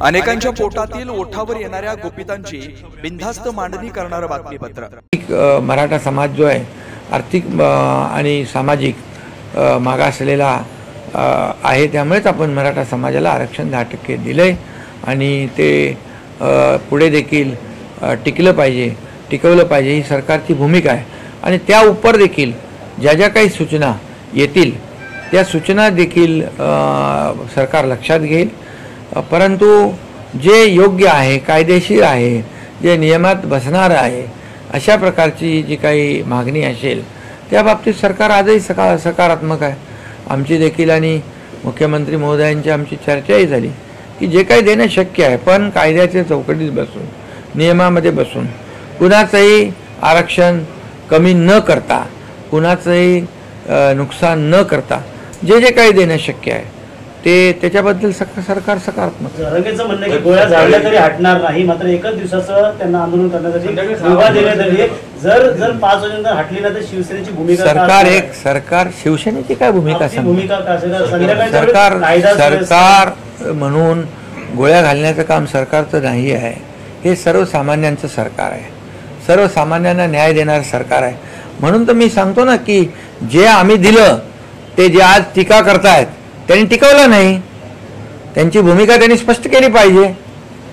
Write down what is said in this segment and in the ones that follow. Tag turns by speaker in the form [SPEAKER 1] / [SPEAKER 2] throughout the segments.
[SPEAKER 1] अनेकांच्या पोटातील ओठावर येणाऱ्या गुपितांची बिनधास्त मांडणी करणारं बातमीपत्र।
[SPEAKER 2] मराठा समाज जो आहे आर्थिक आणि सामाजिक मागासलेला आहे, त्यामुळेच आपण मराठा समाजाला आरक्षण 10% दिले आणि ते पुढे देखील टिकलं पाहिजे, टिकवलं पाहिजे ही सरकारची भूमिका आहे। आणि त्या उपर देखील ज्या ज्या काही सूचना येतील त्या सूचना देखील सरकार लक्षात घेईल, परंतु जे योग्य आहे, कायदेशीर आहे, जे नियमात बसणार आहे अशा प्रकारची जी काही मागणी असेल त्या बाबतीत सरकार आजही सकारात्मक आहे। आमची देखील आणि मुख्यमंत्री महोदयांची आमची चर्चाही झाली की जे काही देणं शक्य आहे पण कायद्याच्या चौकटीत बसून, नियमामध्ये बसून, कुणाचंही आरक्षण कमी न करता, कुणाचंही नुकसान न करता जे जे काही देणं शक्य आहे ते त्याच्याबद्दल सरकार सकारात्मक।
[SPEAKER 3] रंगेचं म्हणणं की गोळ्या झाडल्या तरी हटणार नाही, मात्र एकच दिवसाचं त्यांना आंदोलन करण्यासाठी मुभा देण्यात आली। जर 5 वाजेनंतर हटली ना तर शिवसेनेची भूमिका
[SPEAKER 2] सरकार शिवसेनेची काय भूमिका सरकार म्हणून गोळ्या घालण्याचं काम सरकारचं नाही आहे, हे सर्वसामान्यांचं सरकार आहे, सर्वसामान्यांना न्याय देणारं सरकार आहे। म्हणून तर मी सांगतो ना की जे आम्ही दिलं ते जे आज टीका करतायत त्यांनी टिकवलं नाही, त्यांची भूमिका त्यांनी स्पष्ट केली पाहिजे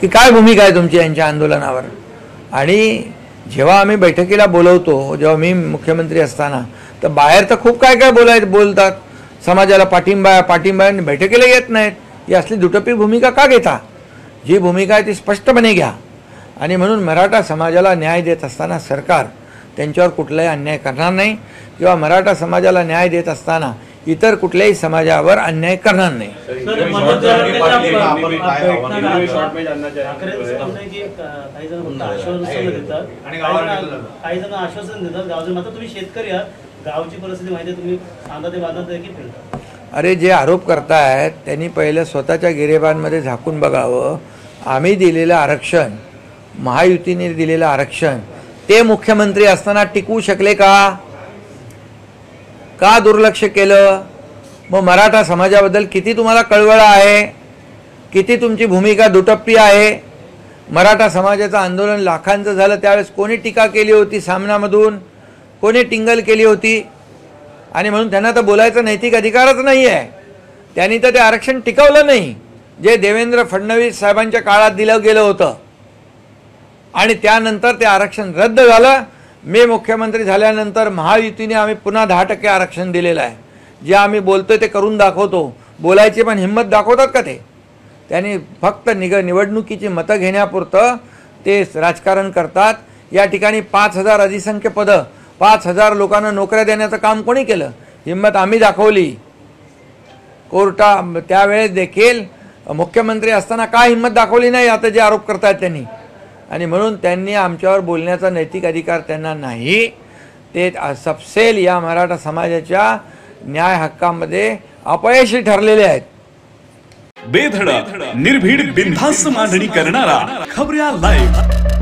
[SPEAKER 2] की काय भूमिका आहे तुमची यांच्या आंदोलनावर। आणि जेव्हा आम्ही बैठकीला बोलवतो, जेव्हा मी मुख्यमंत्री असताना तर बाहेर तर खूप काय बोलतात, समाजाला पाठिंबा आणि बैठकीला येत नाहीत। ही असली दुटप्पी भूमिका का घेता? जी भूमिका आहे ती स्पष्टपणे घ्या। आणि म्हणून मराठा समाजाला न्याय देत असताना सरकार त्यांच्यावर कुठलाही अन्याय करणार नाही किंवा मराठा समाजाला न्याय देत असताना इतर कुठल्याही समाजावर अन्याय करणार नाही। अरे जे आरोप करतायत त्यांनी पहिले स्वतःच्या गिरेबांमध्ये झाकून बघावं। आम्ही दिलेलं आरक्षण, महायुतीने दिलेलं आरक्षण ते मुख्यमंत्री असताना टिकवू शकले का दुर्लक्ष केलं? मग मराठा समाजाबद्दल किती तुम्हाला कळवळा आहे, किती तुमची भूमिका दुटप्पी आहे? मराठा समाजाचं आंदोलन लाखांचं झालं त्यावेळेस कोणी टीका केली होती सामनामधून, कोणी टिंगल केली होती? आणि म्हणून त्यांना तर बोलायचा नैतिक अधिकारच नाही आहे। त्यांनी तर ते आरक्षण टिकवलं नाही जे देवेंद्र फडणवीस साहेबांच्या काळात दिलं गेलं होतं, आणि त्यानंतर ते आरक्षण रद्द झालं। मी मुख्यमंत्री झाल्यानंतर महायुतीने आम्ही पुन्हा 10% आरक्षण दिलेलं आहे। जे आम्ही बोलतोय ते करून दाखवतो, बोलायची पण हिंमत दाखवतात का ते? त्यांनी फक्त निवडणुकीची मतं घेण्यापुरतं ते राजकारण करतात। या ठिकाणी 5000 अधिसंख्य पदं, 5000 लोकांना नोकऱ्या देण्याचं काम कोणी केलं? हिंमत आम्ही दाखवली। त्यावेळेस देखील मुख्यमंत्री असताना का हिंमत दाखवली नाही आता जे आरोप करतायत त्यांनी? आणि म्हणून त्यांनी आमच्यावर बोलण्याचा नैतिक अधिकार त्यांना नाही। ते सपसेल या मराठा समाजाच्या न्याय हक्कामध्ये अपयशी ठरलेले आहेत।
[SPEAKER 4] बेधडक, निर्भीड, बिनधास्त मांडणी करणारा खबऱ्या लाईव्ह।